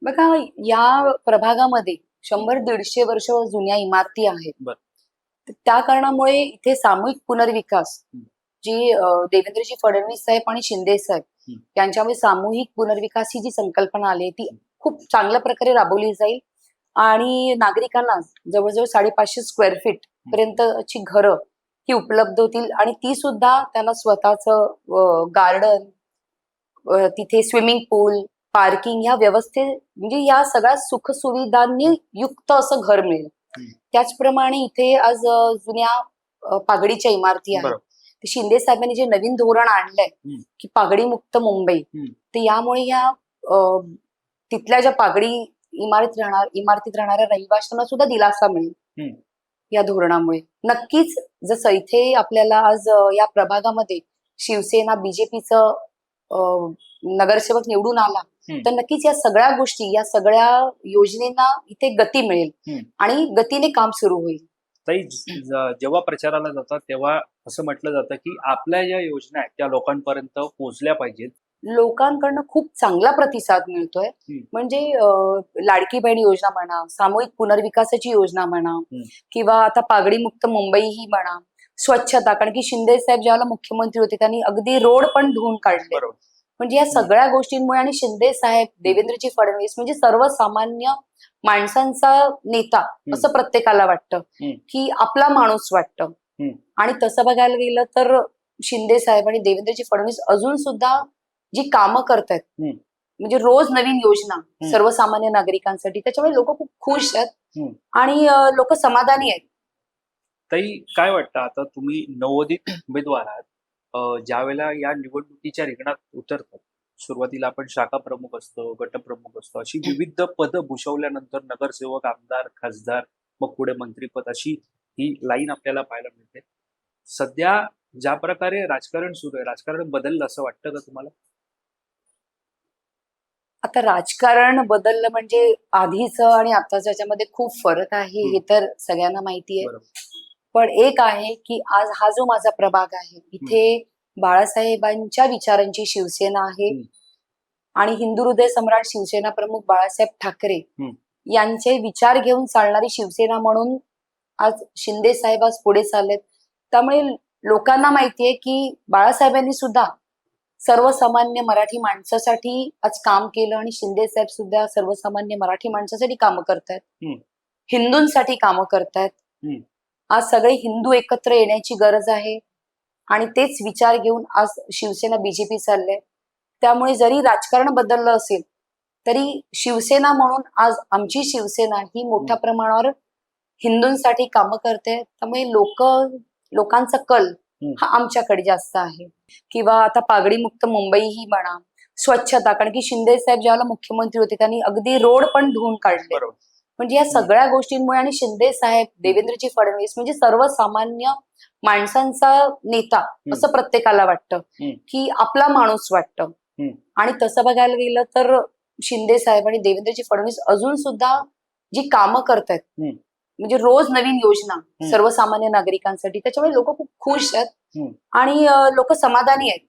बघा, या प्रभागामध्ये 100-150 वर्ष जुन्या इमारती आहेत. बर. तर त्या कारणामुळे इथे सामूहिक पुनर्विकास हं. जी देवेंद्रजी फडणवीस साहेब आणि शिंदे साहेब हं. यांच्यामध्ये सामूहिक पुनर्विकास ही जी संकल्पना आली ती खूप चांगल्या प्रकारे राबवली जाईल आणि नागरिकांना जवळजवळ 550 स्क्वेअर फीट पर्यंतची घरं ही उपलब्ध होतील आणि ती सुद्धा त्यांना स्वतःचं गार्डन, तिथे स्विमिंग पूल, पार्किंग ह्या व्यवस्थेत म्हणजे या सगळ्या सुखसुविधांनी युक्त असं घर मिळेल. हं. त्याचप्रमाणे इथे आज जुन्या पागडीच्या इमारती आहेत. बरोबर. ते शिंदे साहेबांनी जे नवीन धोरण आणलंय हं. की पागडी मुक्त मुंबई, हं. तर यामुळे या तिथल्या ज्या पागडी इमारतीत राहणाऱ्या रहिवाशांना सुद्धा दिलासा मिळेल हं. या धोरणामुळे. नक्कीच जसं इथे आपल्याला आज या प्रभागामध्ये शिवसेना बीजेपीचं नगरसेवक निवडून आला, हं. तर नक्कीच या सगळ्या गोष्टी, या सगळ्या योजनेना इथे गती मिळेल हं. आणि गतीने काम सुरू होईल. ताई, जेव्हा प्रचाराला जातात तेव्हा असं म्हटलं जातं की आपल्या ज्या योजना आहेत त्या लोकांपर्यंत पोहोचल्या पाहिजेत. लोकांकडनं खूप चांगला प्रतिसाद मिळतोय. हं. म्हणजे लाडकी बहीण योजना म्हणा, सामूहिक पुनर्विकासाची योजना म्हणा, हं. किंवा आता पागडी मुक्त मुंबई ही म्हणा, स्वच्छता, कारण की शिंदे साहेब ज्यावेळेला मुख्यमंत्री होते त्यांनी अगदी रोड पण धुवून काढले. बरोबर. म्हणजे या सगळ्या गोष्टींमुळे आणि शिंदे साहेब, देवेंद्रजी फडणवीस म्हणजे सर्वसामान्य माणसांचा नेता असं प्रत्येकाला वाटतं, हं. की आपला माणूस वाटतं. हं. आणि तसं बघायला गेलं तर शिंदे साहेब आणि देवेंद्रजी फडणवीस अजून सुद्धा जी कामं करतायत, हं. म्हणजे रोज नवीन योजना हं. सर्वसामान्य नागरिकांसाठी, त्याच्यामुळे लोक खूप खुश आहेत हं. आणि लोक समाधानी आहेत. ताई, काय वाटतं आता तुम्ही नवोदित उमेदवार आहात, ज्या वेळेला या निवडणुकीच्या रिंगणात उतरतात, सुरुवातीला आपण शाखा प्रमुख असतो, गटप्रमुख असतो, अशी विविध पदं भूषवल्यानंतर नगरसेवक, आमदार, खासदार, मग पुढे मंत्रीपद, अशी ही लाईन आपल्याला पाहायला मिळते. सध्या ज्या प्रकारे राजकारण सुरू आहे, राजकारण बदललं असं वाटतं का तुम्हाला? आता राजकारण बदललं म्हणजे आधीचं आणि आताच्या याच्यामध्ये खूप फरक आहे, हे तर सगळ्यांना माहिती आहे. बरोबर. पण एक आहे की आज हा जो माझा प्रभाग आहे, इथे बाळासाहेबांच्या विचारांची शिवसेना आहे हं. आणि हिंदू हृदय सम्राट शिवसेना प्रमुख बाळासाहेब ठाकरे हं. यांचे विचार घेऊन चालणारी शिवसेना म्हणून आज शिंदे साहेब आज पुढे चाललेत. त्यामुळे लोकांना माहितीये की बाळासाहेबांनी सुद्धा सर्वसामान्य मराठी माणसासाठी आज काम केलं आणि शिंदे साहेब सुद्धा सर्वसामान्य मराठी माणसासाठी कामं करतायत, हं. हिंदूंसाठी कामं करतायत. हं. आज सगळे हिंदू एकत्र येण्याची गरज आहे आणि तेच विचार घेऊन आज शिवसेना बीजेपी चाललंय. त्यामुळे जरी राजकारण बदललं असेल तरी शिवसेना म्हणून आज आमची शिवसेना ही मोठ्या प्रमाणावर हिंदूंसाठी कामं करते. त्यामुळे लोकांचा कल हा आमच्याकडे जास्त आहे. किंवा आता पागडी मुक्त मुंबई ही म्हणा, स्वच्छता, कारण की शिंदे साहेब ज्यावेळेला मुख्यमंत्री होते त्यांनी अगदी रोड पण धुवून काढले. बरोबर. म्हणजे या सगळ्या गोष्टींमुळे आणि शिंदे साहेब, देवेंद्रजी फडणवीस म्हणजे सर्वसामान्य माणसांचा नेता असं प्रत्येकाला वाटतं, की आपला माणूस वाटतं. आणि तसं बघायला गेलं तर शिंदे साहेब आणि देवेंद्रजी फडणवीस अजून सुद्धा जी कामं करतायत, म्हणजे रोज नवीन योजना सर्वसामान्य नागरिकांसाठी, त्याच्यामुळे लोक खूप खुश आहेत आणि लोक समाधानी आहेत.